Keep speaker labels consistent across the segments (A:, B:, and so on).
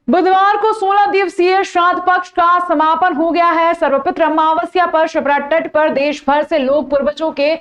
A: बुधवार को 16 दिवसीय श्राद्ध पक्ष का समापन हो गया है। सर्वपित्र अमावस्या पर शिप्रा तट पर देश भर से लोग पूर्वजों के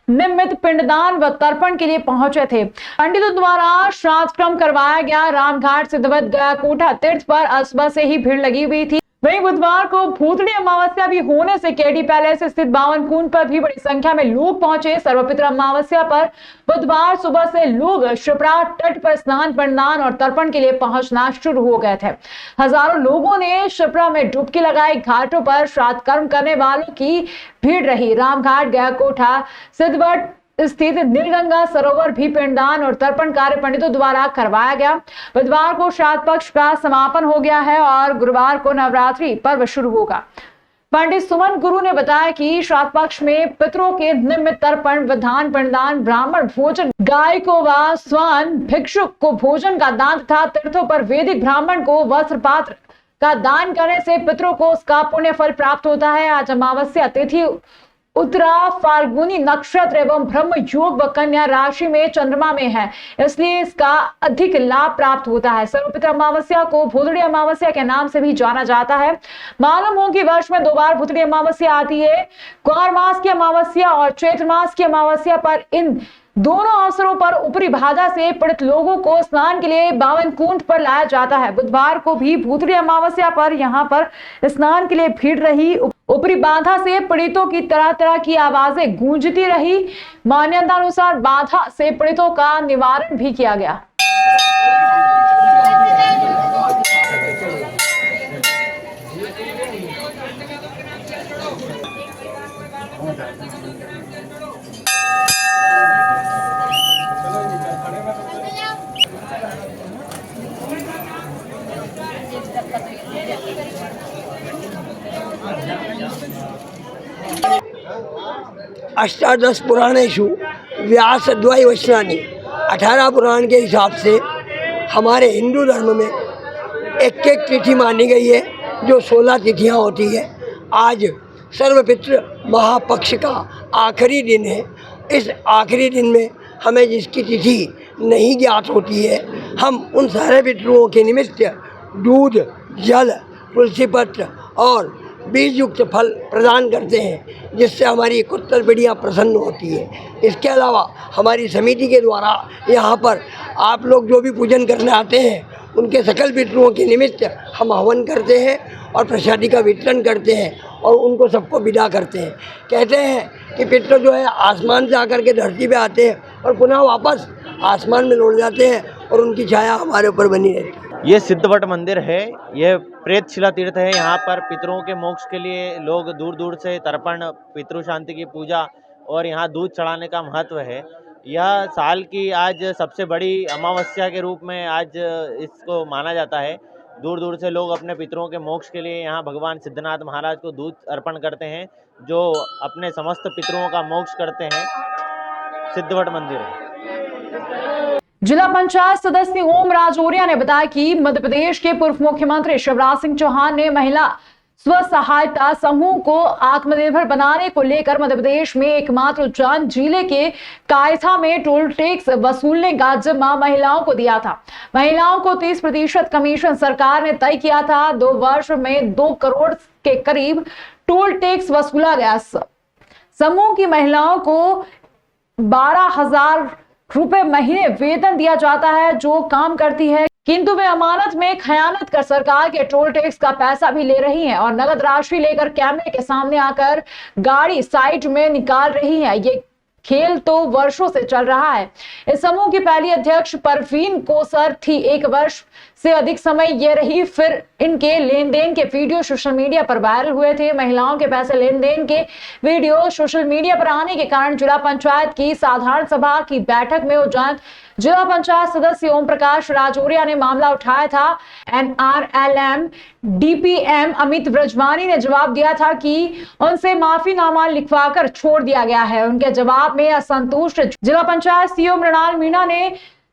A: निमित्त पिंडदान व तर्पण के लिए पहुंचे थे। पंडितों द्वारा श्राद्ध क्रम करवाया गया। रामघाट सिद्धवट गयाकोटा तीर्थ पर सुबह से ही भीड़ लगी हुई थी। वहीं बुधवार को भूतड़ी अमावस्या भी होने से केडी पैलेस स्थित बावन कुंड पर भी बड़ी संख्या में लोग पहुंचे। सर्वपित्र अमावस्या पर बुधवार सुबह से लोग शिप्रा तट पर स्नान, पिंडदान और तर्पण के लिए पहुंचना शुरू हो गए थे। हजारों लोगों ने शिप्रा में डुबकी लगाई। घाटों पर श्राद्ध कर्म करने वालों की भीड़ रही। रामघाट गयाकोटा सिद्धवट स्थित नीलगंगा सरोवर भी पिंडदान और तर्पण कार्य पंडितों द्वारा करवाया गया। बुधवार को श्राद्ध पक्ष का समापन हो गया है और गुरुवार को नवरात्रि पर्व शुरू होगा। पंडित सुमन गुरु ने बताया कि श्राद्ध पक्ष में पितरों के निमित्त तर्पण, विधान, पिंडदान, ब्राह्मण भोजन, गाय को व स्वान, भिक्षुक को भोजन का दान तथा तीर्थों पर वैदिक ब्राह्मण को वस्त्र पात्र का दान करने से पितरों को उसका पुण्य फल प्राप्त होता है। आज अमावस्या तिथि उत्तरा फाल्गुनी नक्षत्र एवं ब्रह्म योग व कन्या राशि में चंद्रमा में है, इसलिए इसका अधिक लाभ प्राप्त होता है। सर्वपित्र अमावस्या को भूतड़ी अमावस्या के नाम से भी जाना जाता है। मालूम हो कि वर्ष में 2 बार भूतड़ी अमावस्या आती है, कुमार मास की अमावस्या और चैत्र मास की अमावस्या पर। इन दोनों अवसरों पर ऊपरी बाधा से पीड़ित लोगों को स्नान के लिए बावन कुंड पर लाया जाता है। बुधवार को भी भूतड़ी अमावस्या पर यहां पर स्नान के लिए भीड़ रही। ऊपरी बाधा से पीड़ितों की तरह तरह की आवाजें गूंजती रही। मान्यता अनुसार बाधा से पीड़ितों का निवारण भी किया गया।
B: अष्टादश पुराणेषु व्यास द्वय वचनानि 18 पुराण के हिसाब से हमारे हिंदू धर्म में एक एक तिथि मानी गई है, जो 16 तिथियां होती है। आज सर्वपित्र महापक्ष का आखिरी दिन है। इस आखिरी दिन में हमें जिसकी तिथि नहीं ज्ञात होती है, हम उन सारे पितरों के निमित्त दूध, जल, तुलसी पत्र और बीज युक्त फल प्रदान करते हैं, जिससे हमारी उत्तर पीढ़ियाँ प्रसन्न होती है। इसके अलावा हमारी समिति के द्वारा यहाँ पर आप लोग जो भी पूजन करने आते हैं, उनके सकल पितरों के निमित्त हम हवन करते हैं और प्रसादी का वितरण करते हैं और उनको सबको विदा करते हैं। कहते हैं कि पितर जो है आसमान से आकर के धरती पे आते हैं और पुनः वापस आसमान में लौट जाते हैं और उनकी छाया हमारे ऊपर बनी रहती है।
C: ये सिद्धवट मंदिर है, यह प्रेतशिला तीर्थ है। यहाँ पर पितरों के मोक्ष के लिए लोग दूर दूर से तर्पण, पितृ शांति की पूजा और यहाँ दूध चढ़ाने का महत्व है। यह साल की आज सबसे बड़ी अमावस्या के रूप में आज इसको माना जाता है। दूर दूर से लोग अपने पितरों के मोक्ष के लिए यहाँ भगवान सिद्धनाथ महाराज को दूध अर्पण करते हैं, जो अपने समस्त पितरों का मोक्ष करते हैं। सिद्धवट मंदिर है।
A: जिला पंचायत सदस्य ओम राजौरिया ने बताया कि मध्य प्रदेश के पूर्व मुख्यमंत्री शिवराज सिंह चौहान ने महिला स्व सहायता समूह को आत्मनिर्भर बनाने को लेकर मध्य प्रदेश में एकमात्र उज्जैन जिले के कायथा में टोल टैक्स वसूलने का जिम्मा महिलाओं को दिया था। महिलाओं को 30% कमीशन सरकार ने तय किया था। 2 वर्ष में 2 करोड़ के करीब टोल टैक्स वसूला गया। समूह की महिलाओं को 12,000 रुपए महीने वेतन दिया जाता है जो काम करती है, किंतु वे अमानत में खयानत कर सरकार के टोल टैक्स का पैसा भी ले रही हैं और नगद राशि लेकर कैमरे के सामने आकर गाड़ी साइड में निकाल रही हैं। ये खेल तो वर्षों से चल रहा है। इस समूह की पहली अध्यक्ष परवीन कोसर थी। 1 वर्ष से अधिक समय ये रही। फिर इनके लेन देन के वीडियो सोशल मीडिया पर वायरल हुए थे। महिलाओं के पैसे लेन देन के वीडियो सोशल मीडिया पर आने के कारण जिला पंचायत की साधारण सभा की बैठक में उज्जैन जिला पंचायत सदस्य ओम प्रकाश राजौरिया ने मामला उठाया था। NRLM DPM अमित ब्रजवानी ने जवाब दिया था कि उनसे माफीनामा लिखवाकर छोड़ दिया गया है। उनके जवाब में असंतुष्ट जिला पंचायत सीईओ मृणाल मीणा ने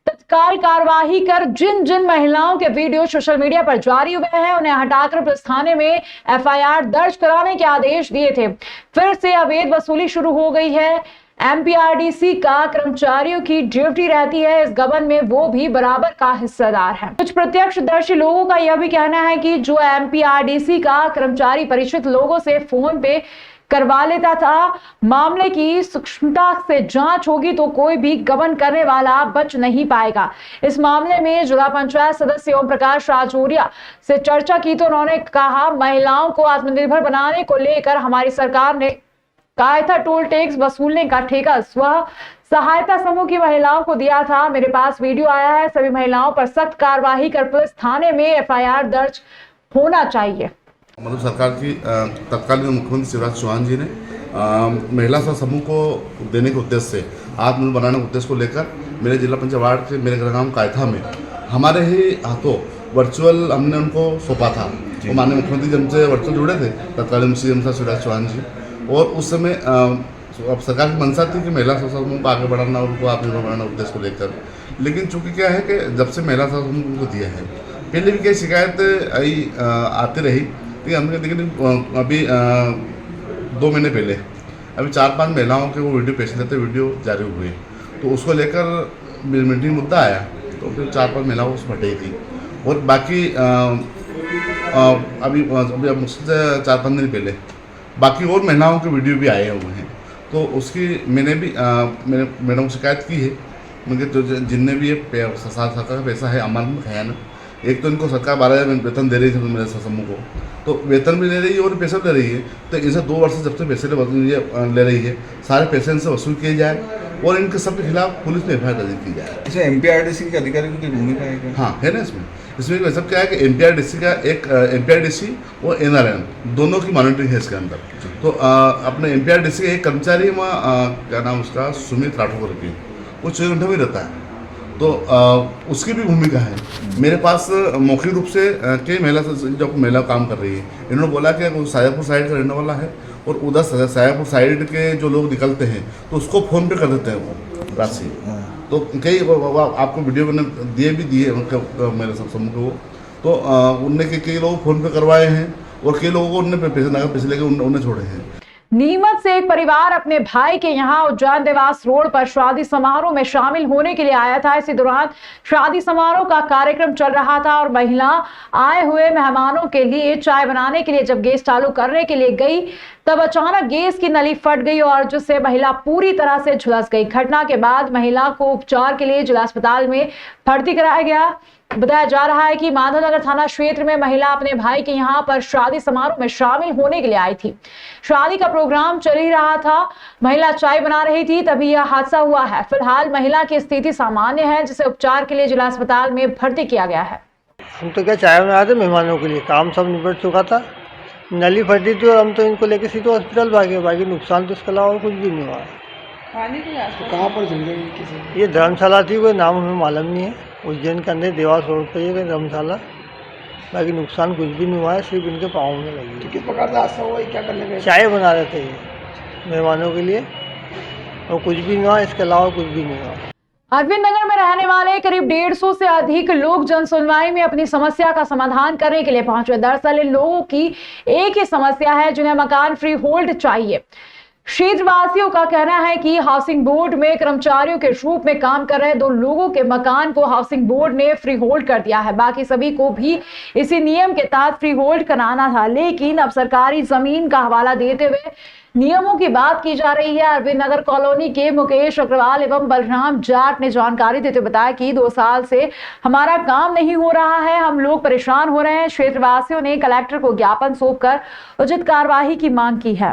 A: तत्काल कार्यवाही कर जिन जिन महिलाओं के वीडियो सोशल मीडिया पर जारी हुए हैं उन्हें हटाकर पुलिस थाने में FIR दर्ज कराने के आदेश दिए थे। फिर से अवैध वसूली शुरू हो गई है। एमपीआरडीसी का कर्मचारियों की ड्यूटी रहती है, इस गबन में वो भी बराबर का हिस्सेदार है। कुछ प्रत्यक्षदर्शी लोगों का यह भी कहना है कि जो एमपीआरडीसी का कर्मचारी परिचित लोगों से फोन पे करवा लेता था, मामले की सूक्ष्मता से जांच होगी तो कोई भी गबन करने वाला बच नहीं पाएगा। इस मामले में जिला पंचायत सदस्य ओम प्रकाश राजौरिया से चर्चा की तो उन्होंने कहा, महिलाओं को आत्मनिर्भर बनाने को लेकर हमारी सरकार ने कहा था टोल टैक्स वसूलने का ठेका स्व सहायता समूह की महिलाओं को दिया था। मेरे पास वीडियो आया है, सभी महिलाओं पर सख्त कार्रवाई कर पुलिस थाने में एफआईआर दर्ज होना चाहिए।
D: मतलब सरकार की तत्कालीन मुख्यमंत्री शिवराज चौहान जी ने महिला समूह को देने के उद्देश्य से, आत्मनिर्भर बनाने के उद्देश्य को लेकर मेरे जिला पंचायत वार्ड के मेरे ग्राम कायथा में हमारे ही हाथों वर्चुअल हमने उनको सौंपा था। वो माननीय मुख्यमंत्री जब से वर्चुअल जुड़े थे तत्कालीन सीएम साहब शिवराज चौहान जी, और उस समय अब सरकार की मंशा थी कि महिला समूह को आगे बढ़ाना, उनको आत्मनिर्भर बनाना उद्देश्य को लेकर। लेकिन चूंकि क्या है कि जब से महिला समूह को दिया है, पहले भी कई शिकायत आई आती रही, लेकिन अभी 2 महीने पहले अभी 4-5 महिलाओं के वो वीडियो पेश लेते वीडियो जारी हुए, तो उसको लेकर मीटिंग मुद्दा आया, तो फिर 4-5 महिलाओं को हटाई थी। और बाकी अभी मुश्किल से 4-5 दिन पहले बाकी और महिलाओं के वीडियो भी आए हुए हैं, तो उसकी मैंने भी मैंने मैडम को शिकायत की है। मुझे तो जिनने भी ये सरकार का पैसा है अमानत है ना, एक तो इनको सरकार 12,000 वेतन दे रही थी मेरे समूह को, तो वेतन भी ले रही है और पैसा दे रही है, तो इनसे 2 वर्ष से जब से पैसे ले रही है, सारे पैसे इनसे वसूल किए जाए और इनके सबके खिलाफ पुलिस में एफआईआर दर्ज की जाए।
E: इसमें एमपीआरडीसी के अधिकारियों की भूमिका है क्या?
D: हाँ है ना, इसमें सब क्या है कि एमपीआरडीसी का एक एमपीआरडीसी और एनआरएम दोनों की मॉनिटरिंग है इसके अंदर। तो अपने एमपीआरडीसी का एक कर्मचारी है वहाँ, क्या नाम उसका, सुमित राठौर करके, वो 24 घंटे में रहता है, तो उसकी भी भूमिका है। मेरे पास मौखिक रूप से कई महिला काम कर रही है, इन्होंने बोला कि वो सायापुर साइड का रहने वाला है और उधर सायापुर साइड के जो लोग निकलते हैं तो उसको फ़ोन पे कर देते हैं वो राशि। तो कई आपको वीडियो मैंने दिए उनके मेरे समूह को, तो उनने कई लोग फ़ोन पे करवाए हैं और कई लोगों को उनने पैसे लेके उन्हें छोड़े हैं।
A: नीमच से एक परिवार अपने भाई के यहाँ उज्जैन देवास रोड पर शादी समारोह में शामिल होने के लिए आया था। इसी दौरान शादी समारोह का कार्यक्रम चल रहा था और महिला आए हुए मेहमानों के लिए चाय बनाने के लिए जब गैस चालू करने के लिए गई, तब अचानक गैस की नली फट गई और जिससे महिला पूरी तरह से झुलस गई। घटना के बाद महिला को उपचार के लिए जिला अस्पताल में भर्ती कराया गया। बताया जा रहा है कि माधवनगर थाना क्षेत्र में महिला अपने भाई के यहाँ पर शादी समारोह में शामिल होने के लिए आई थी। शादी का प्रोग्राम चल ही रहा था, महिला चाय बना रही थी, तभी यह हादसा हुआ है। फिलहाल महिला की स्थिति सामान्य है, जिसे उपचार के लिए जिला अस्पताल में भर्ती किया गया है।
F: हम तो क्या चाय बना रहे थे मेहमानों के लिए, काम सब निपट चुका था, नली फटी थी और हम तो इनको लेके सीधे हॉस्पिटल भागे। बाकी नुकसान तो इसके अलावा कुछ भी नहीं हुआ।
E: तो कहाँ पर जल गई?
F: ये धर्मशाला थी, कोई नाम हमें मालूम नहीं है, उज्जैन के अंदर देवास रोड पर ये धर्मशाला। बाकी नुकसान कुछ भी नहीं हुआ है, सिर्फ इनके पाँव में लगी।
E: तो किस प्रकार का हादसा हुआ, क्या करने गए?
F: चाय बना रहे थे ये मेहमानों के लिए, और कुछ भी नहीं हुआ, इसके अलावा कुछ भी नहीं हुआ।
A: अरविंद नगर में रहने वाले करीब 150 से अधिक लोग जन सुनवाई में अपनी समस्या का समाधान करने के लिए पहुंचे। दरअसल इन लोगों की एक ही समस्या है, जिन्हें मकान फ्री होल्ड चाहिए। क्षेत्रवासियों का कहना है कि हाउसिंग बोर्ड में कर्मचारियों के रूप में काम कर रहे 2 लोगों के मकान को हाउसिंग बोर्ड ने फ्री होल्ड कर दिया है। बाकी सभी को भी इसी नियम के तहत फ्री होल्ड कराना था, लेकिन अब सरकारी जमीन का हवाला देते हुए नियमों की बात की जा रही है। अरविंद नगर कॉलोनी के मुकेश अग्रवाल एवं बलराम जाट ने जानकारी देते बताया कि 2 साल से हमारा काम नहीं हो रहा है, हम लोग परेशान हो रहे हैं। क्षेत्रवासियों ने कलेक्टर को ज्ञापन सौंपकर उचित कार्यवाही की मांग की है।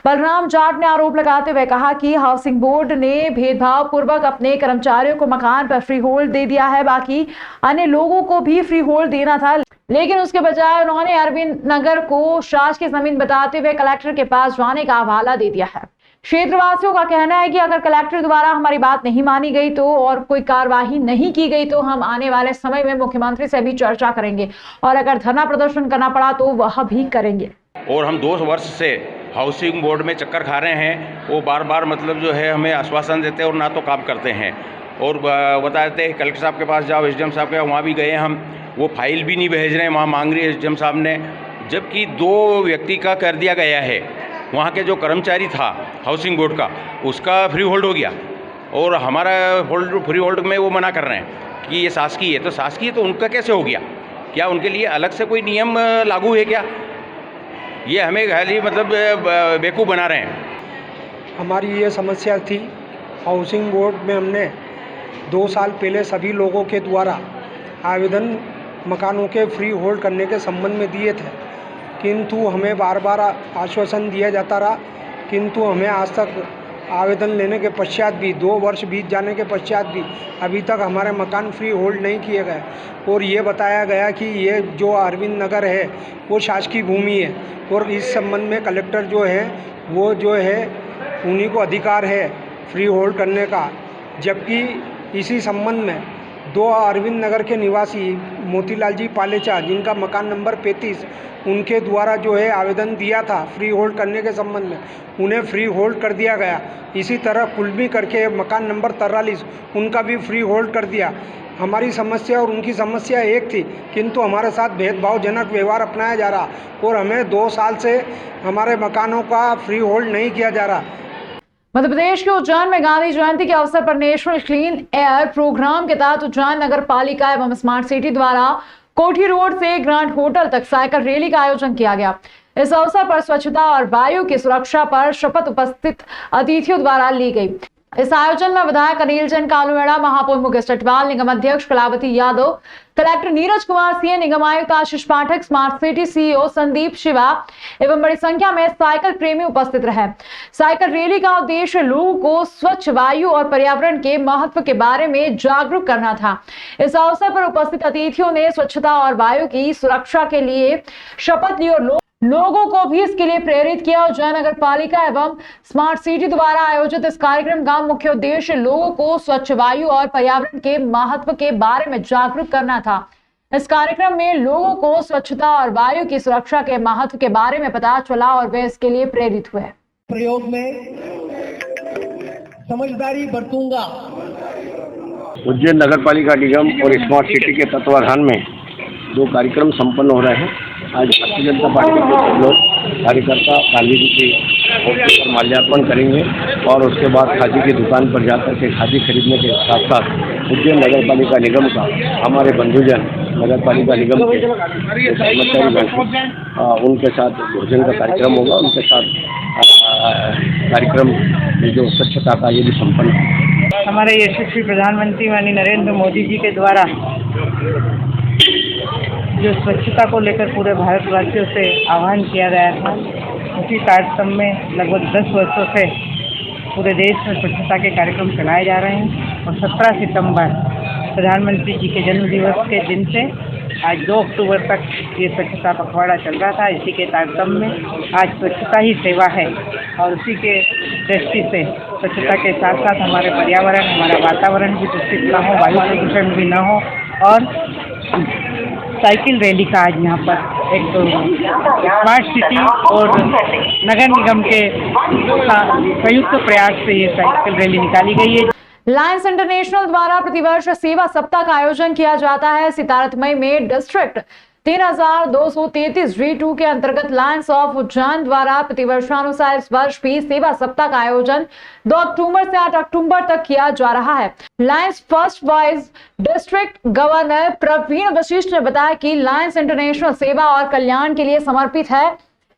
A: बलराम जाट ने आरोप लगाते हुए कहा कि हाउसिंग बोर्ड ने भेदभाव पूर्वक अपने कर्मचारियों को मकान पर फ्री होल्ड दे दिया है, बाकी अन्य लोगों को भी फ्री होल्ड देना था, लेकिन उसके बजाय उन्होंने अरविंद नगर को शासकीय जमीन बताते हुए कलेक्टर के पास जाने का हवाला दे दिया है। क्षेत्रवासियों का कहना है कि अगर कलेक्टर द्वारा हमारी बात नहीं मानी गई तो और कोई कार्यवाही नहीं की गई तो हम आने वाले समय में मुख्यमंत्री से भी चर्चा करेंगे और अगर धरना प्रदर्शन करना पड़ा तो वह भी करेंगे।
G: और हम 2 वर्ष से हाउसिंग बोर्ड में चक्कर खा रहे हैं, वो बार बार मतलब जो है हमें आश्वासन देते हैं और ना तो काम करते हैं, और बता देते हैं कलेक्टर साहब के पास जाओ, एसडीएम साहब के वहाँ भी गए हम, वो फाइल भी नहीं भेज रहे हैं, वहाँ मांग रही है एसडीएम साहब ने, जबकि 2 व्यक्ति का कर दिया गया है वहाँ के जो कर्मचारी था हाउसिंग बोर्ड का, उसका फ्री होल्ड हो गया और हमारा फ्री होल्ड में वो मना कर रहे हैं कि ये शासकीय है। तो शासकीय तो उनका कैसे हो गया? क्या उनके लिए अलग से कोई नियम लागू है क्या? ये हमें खाली मतलब बेवकूफ़ बना रहे हैं।
H: हमारी ये समस्या थी, हाउसिंग बोर्ड में हमने 2 साल पहले सभी लोगों के द्वारा आवेदन मकानों के फ्री होल्ड करने के संबंध में दिए थे, किंतु हमें बार बार आश्वासन दिया जाता रहा, किंतु हमें आज तक आवेदन लेने के पश्चात भी 2 वर्ष बीत जाने के पश्चात भी अभी तक हमारे मकान फ्री होल्ड नहीं किए गए और ये बताया गया कि ये जो अरविंद नगर है वो शासकीय भूमि है और इस संबंध में कलेक्टर जो है वो जो है उन्हीं को अधिकार है फ्री होल्ड करने का। जबकि इसी संबंध में 2 अरविंद नगर के निवासी मोतीलाल जी पालेचा, जिनका मकान नंबर 35, उनके द्वारा जो है आवेदन दिया था फ्री होल्ड करने के संबंध में, उन्हें फ्री होल्ड कर दिया गया। इसी तरह कुलमी करके मकान नंबर 43, उनका भी फ्री होल्ड कर दिया। हमारी समस्या और उनकी समस्या एक थी, किंतु हमारे साथ भेदभावजनक व्यवहार अपनाया जा रहा और हमें 2 साल से हमारे मकानों का फ्री होल्ड नहीं किया जा रहा।
A: मध्य प्रदेश के उज्जैन में गांधी जयंती के अवसर पर नेशनल क्लीन एयर प्रोग्राम के तहत उज्जैन नगर पालिका एवं स्मार्ट सिटी द्वारा कोठी रोड से ग्रैंड होटल तक साइकिल रैली का आयोजन किया गया। इस अवसर पर स्वच्छता और वायु की सुरक्षा पर शपथ उपस्थित अतिथियों द्वारा ली गई। इस आयोजन में विधायक अनिल जैन कालूवेड़ा, महापौर मुकेश टटवाल, निगम अध्यक्ष कलावती यादव, कलेक्टर नीरज कुमार सिंह, निगम आयुक्त Ashish Pathak, smart city CEO Sandeep Shiva एवं बड़ी संख्या में साइकिल प्रेमी उपस्थित रहे। साइकिल रैली का उद्देश्य लोगों को स्वच्छ वायु और पर्यावरण के महत्व के बारे में जागरूक करना था। इस अवसर पर उपस्थित अतिथियों ने स्वच्छता और वायु की सुरक्षा के लिए शपथ ली और लोगों को भी इसके लिए प्रेरित किया। उज्जैन नगर पालिका एवं स्मार्ट सिटी द्वारा आयोजित इस कार्यक्रम का मुख्य उद्देश्य लोगों को स्वच्छ वायु और पर्यावरण के महत्व के बारे में जागरूक करना था। इस कार्यक्रम में लोगों को स्वच्छता और वायु की सुरक्षा के महत्व के बारे में पता चला और वे इसके लिए प्रेरित हुए।
I: प्रयोग में समझदारी बरतूंगा।
J: उज्जैन नगर पालिका निगम और स्मार्ट सिटी के तत्वाधान में 2 कार्यक्रम संपन्न हो रहे हैं। आज भारतीय जनता पार्टी के सब लोग कार्यकर्ता गांधी जी की मूर्ति पर माल्यार्पण करेंगे और उसके बाद खादी की दुकान पर जाकर के खादी खरीदने के साथ साथ उज्जैन नगर पालिका निगम का हमारे बंधुजन नगर पालिका निगम के कर्मचारी उनके साथ भोजन का कार्यक्रम होगा। उनके साथ कार्यक्रम जो स्वच्छता का ये भी संपन्न है।
K: हमारे यशस्वी प्रधानमंत्री माननीय नरेंद्र मोदी जी के द्वारा जो स्वच्छता को लेकर पूरे भारतवासियों से आह्वान किया गया था, उसी कार्यक्रम में लगभग 10 वर्षों से पूरे देश में स्वच्छता के कार्यक्रम चलाए जा रहे हैं और 17 सितंबर प्रधानमंत्री जी के जन्म दिवस के दिन से आज 2 अक्टूबर तक ये स्वच्छता पखवाड़ा चल रहा था। इसी के कार्यक्रम में आज स्वच्छता ही सेवा है और उसी के दृष्टि से स्वच्छता के साथ साथ हमारे पर्यावरण, हमारा वातावरण भी दूषित ना हो, वायु प्रदूषण भी ना हो और साइकिल रैली का आज यहाँ पर एक स्मार्ट सिटी और नगर निगम के संयुक्त प्रयास से ये साइकिल रैली निकाली गई है।
A: लायंस इंटरनेशनल द्वारा प्रतिवर्ष सेवा सप्ताह का आयोजन किया जाता है। सितारतमई में डिस्ट्रिक्ट 3233 G2 के अंतर्गत लायंस ऑफ उज्जैन द्वारा प्रतिवर्षानुसार इस वर्ष भी सेवा सप्ताह का आयोजन 2 अक्टूबर से 8 अक्टूबर तक किया जा रहा है। Lions first vice district governor Praveen Vashishtha ने बताया कि लायंस इंटरनेशनल सेवा और कल्याण के लिए समर्पित है।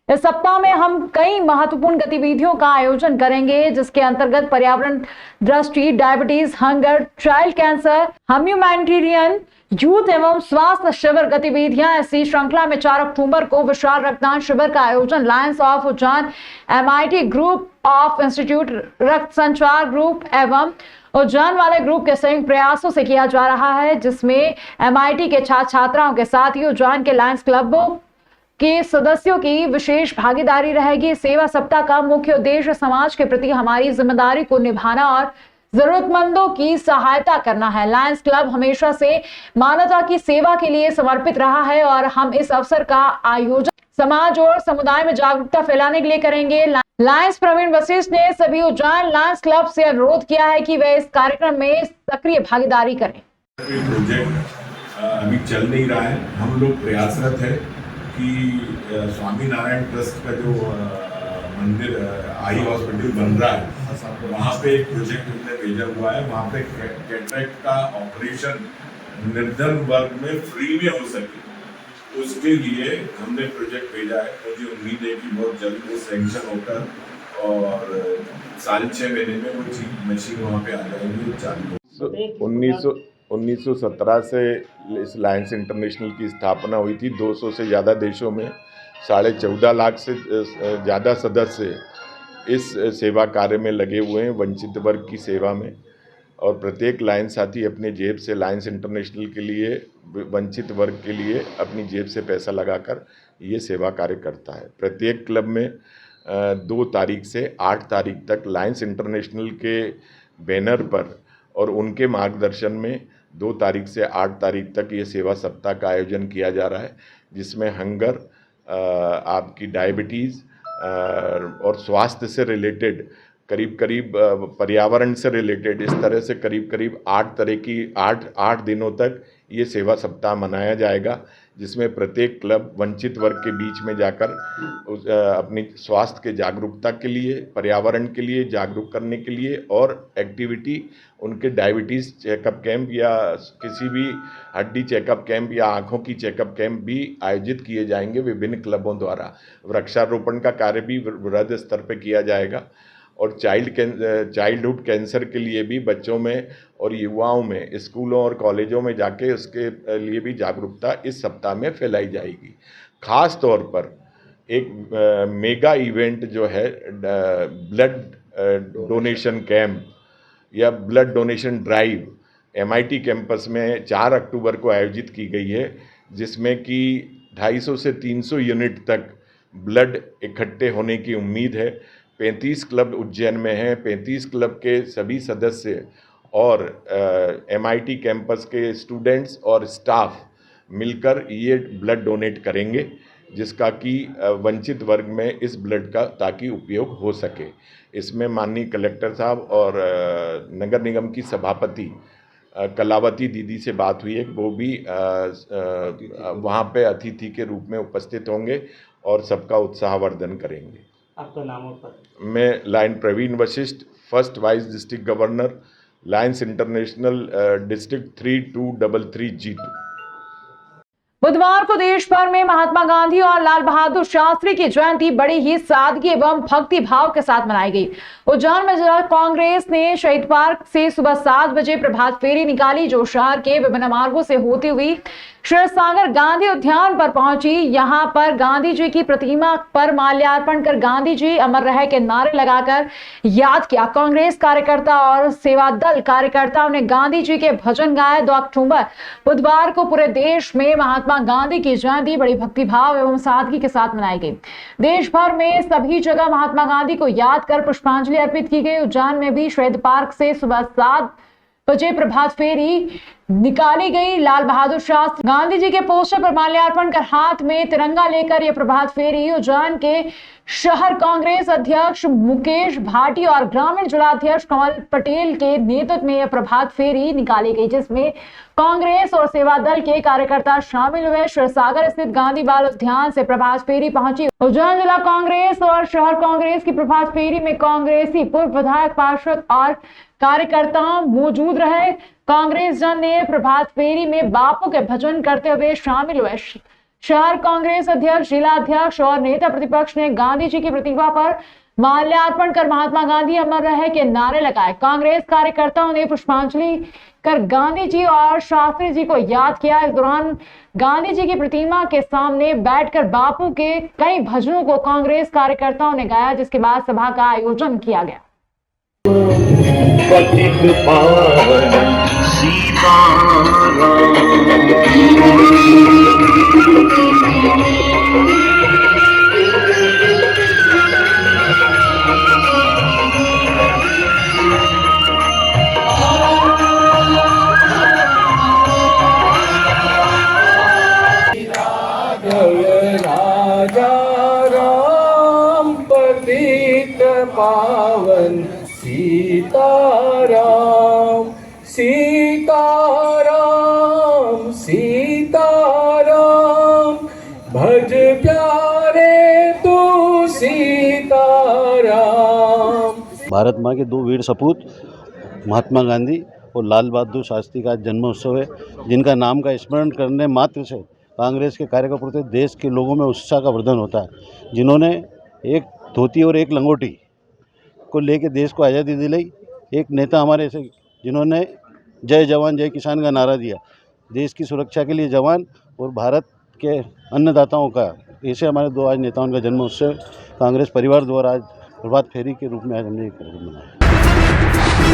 A: इस सप्ताह में हम कई महत्वपूर्ण गतिविधियों का आयोजन करेंगे, जिसके अंतर्गत पर्यावरण दृष्टि, diabetes, hunger, child cancer, humanitarian, youth एवं स्वास्थ्य शिविर गतिविधियां। इसी श्रृंखला में 4 अक्टूबर को विशाल रक्तदान शिविर का आयोजन Lions of Ujjain, MIT group of institute, रक्त संचार ग्रुप एवं उज्जैन वाले ग्रुप के संयुक्त प्रयासों से किया जा रहा है, जिसमें MIT के छात्र छात्राओं के साथ ही उज्जैन के लायंस क्लबों के सदस्यों की विशेष भागीदारी रहेगी। सेवा सप्ताह का मुख्य उद्देश्य समाज के प्रति हमारी जिम्मेदारी को निभाना और जरूरतमंदों की सहायता करना है। लायंस क्लब हमेशा से मानवता की सेवा के लिए समर्पित रहा है और हम इस अवसर का आयोजन समाज और समुदाय में जागरूकता फैलाने के लिए करेंगे। लायंस प्रवीण वशिष्ठ ने सभी उज्जैन लायंस क्लब से अनुरोध किया है कि वे इस कार्यक्रम में सक्रिय भागीदारी करें।
L: प्रोजेक्ट अभी चल नहीं रहा है। हम लोग प्रयासरत है कि स्वामीनारायण ट्रस्ट का जो मंदिर आई हॉस्पिटल बन रहा है, वहाँ पे एक प्रोजेक्ट हमने भेजा हुआ है। वहाँ पे कैटरेक्ट का ऑपरेशन निर्धन वर्ग में फ्री में हो सके, उसके लिए हमने प्रोजेक्ट भेजा है। मुझे उम्मीद है कि बहुत जल्द वो सैंक्शन होकर और 6.5 महीने में वो चीज मशीन वहाँ पे आ जाएगी, चालू।
M: 1917 से इस लायंस इंटरनेशनल की स्थापना हुई थी। 200 से ज़्यादा देशों में 14.5 लाख से ज़्यादा सदस्य इस सेवा कार्य में लगे हुए हैं, वंचित वर्ग की सेवा में। और प्रत्येक लायंस साथी अपने जेब से लायंस इंटरनेशनल के लिए, वंचित वर्ग के लिए अपनी जेब से पैसा लगाकर ये सेवा कार्य करता है। प्रत्येक क्लब में 2 तारीख से 8 तारीख तक लायंस इंटरनेशनल के बैनर पर और उनके मार्गदर्शन में 2 तारीख से 8 तारीख तक ये सेवा सप्ताह का आयोजन किया जा रहा है, जिसमें हंगर, आपकी डायबिटीज़ और स्वास्थ्य से रिलेटेड करीब पर्यावरण से रिलेटेड इस तरह से करीब 8 दिनों तक ये सेवा सप्ताह मनाया जाएगा, जिसमें प्रत्येक क्लब वंचित वर्ग के बीच में जाकर अपनी स्वास्थ्य के जागरूकता के लिए, पर्यावरण के लिए जागरूक करने के लिए और एक्टिविटी, उनके डायबिटीज़ चेकअप कैंप या किसी भी हड्डी चेकअप कैंप या आँखों की चेकअप कैंप भी आयोजित किए जाएंगे विभिन्न क्लबों द्वारा। वृक्षारोपण का कार्य भी वृहद स्तर पर किया जाएगा और चाइल्डहुड कैंसर के लिए भी बच्चों में और युवाओं में स्कूलों और कॉलेजों में जाके उसके लिए भी जागरूकता इस सप्ताह में फैलाई जाएगी। ख़ास तौर पर एक मेगा इवेंट जो है ब्लड डोनेशन कैंप या blood donation drive MIT campus में 4 अक्टूबर को आयोजित की गई है, जिसमें कि 250 से 300 यूनिट तक ब्लड इकट्ठे होने की उम्मीद है। 35 क्लब उज्जैन में हैं। 35 क्लब के सभी सदस्य और MIT कैंपस के स्टूडेंट्स और स्टाफ मिलकर ये ब्लड डोनेट करेंगे, जिसका कि वंचित वर्ग में इस ब्लड का ताकि उपयोग हो सके। इसमें माननीय कलेक्टर साहब और नगर निगम की सभापति कलावती दीदी से बात हुई है, वो भी वहाँ पे अतिथि के रूप में उपस्थित होंगे और सबका उत्साहवर्धन करेंगे।
N: आपका नाम और पद?
M: मैं lion Praveen Vashishtha, first vice district governor, Lions International, district 3233G2।
A: बुधवार को देश भर में महात्मा गांधी और लाल बहादुर शास्त्री की जयंती बड़ी ही सादगी एवं भक्ति भाव के साथ मनाई गई। उज्जैन में जिला कांग्रेस ने शहीद पार्क से सुबह 7 बजे प्रभात फेरी निकाली, जो शहर के विभिन्न मार्गों से होती हुई क्षीरसागर गांधी उद्यान पर पहुंची। यहां पर गांधी जी की प्रतिमा पर माल्यार्पण कर गांधी जी अमर रहे के नारे लगाकर याद किया। कांग्रेस कार्यकर्ता और सेवा दल कार्यकर्ताओं ने गांधी जी के भजन गाए। 2 अक्टूबर बुधवार को पूरे देश में महात्मा गांधी की जयंती बड़ी भक्तिभाव एवं सादगी के साथ मनाई गई। देश भर में सभी जगह महात्मा गांधी को याद कर पुष्पांजलि अर्पित की गई। उज्जैन में भी शहीद पार्क से सुबह 7 बजे प्रभात फेरी निकाली गई। लाल बहादुर शास्त्री गांधी जी के पोस्टर पर माल्यार्पण कर हाथ में तिरंगा लेकर यह प्रभात फेरी उज्जैन के शहर कांग्रेस अध्यक्ष मुकेश भाटी और ग्रामीण जिलाध्यक्ष कमल पटेल के नेतृत्व में यह प्रभात फेरी निकाली गई, जिसमें कांग्रेस और सेवा दल के कार्यकर्ता शामिल हुए। क्षीरसागर स्थित गांधी बाल उद्यान से प्रभात फेरी पहुंची। उज्जैन जिला कांग्रेस और शहर कांग्रेस की प्रभात फेरी में कांग्रेसी पूर्व विधायक, पार्षद और कार्यकर्ता मौजूद रहे। कांग्रेस जन ने प्रभात फेरी में बापू के भजन करते हुए शामिल हुए। शहर कांग्रेस अध्यक्ष, जिला अध्यक्ष और नेता प्रतिपक्ष ने गांधी जी की प्रतिमा पर माल्यार्पण कर महात्मा गांधी अमर रहे के नारे लगाए। कांग्रेस कार्यकर्ताओं ने पुष्पांजलि कर गांधी जी और शास्त्री जी को याद किया। इस दौरान गांधी जी की प्रतिमा के सामने बैठकर बापू के कई भजनों को कांग्रेस कार्यकर्ताओं ने गाया, जिसके बाद सभा का आयोजन किया गया।
N: राजा राम पतित पावन सीताराम सीताराम सीताराम भज प्यारे तू सीता
O: भारत माँ के दो वीर सपूत महात्मा गांधी और लाल बहादुर शास्त्री का जन्मोत्सव है, जिनका नाम का स्मरण करने मात्र से कांग्रेस के कार्य के प्रति देश के लोगों में उत्साह का वर्धन होता है। जिन्होंने एक धोती और एक लंगोटी को लेकर देश को आज़ादी दिलाई। एक नेता हमारे ऐसे जिन्होंने जय जवान जय किसान का नारा दिया, देश की सुरक्षा के लिए जवान और भारत के अन्नदाताओं का, ऐसे हमारे दो आज नेताओं का जन्मोत्सव कांग्रेस परिवार द्वारा आज प्रभात फेरी के रूप में आज हमने ये कार्यक्रम मनाया।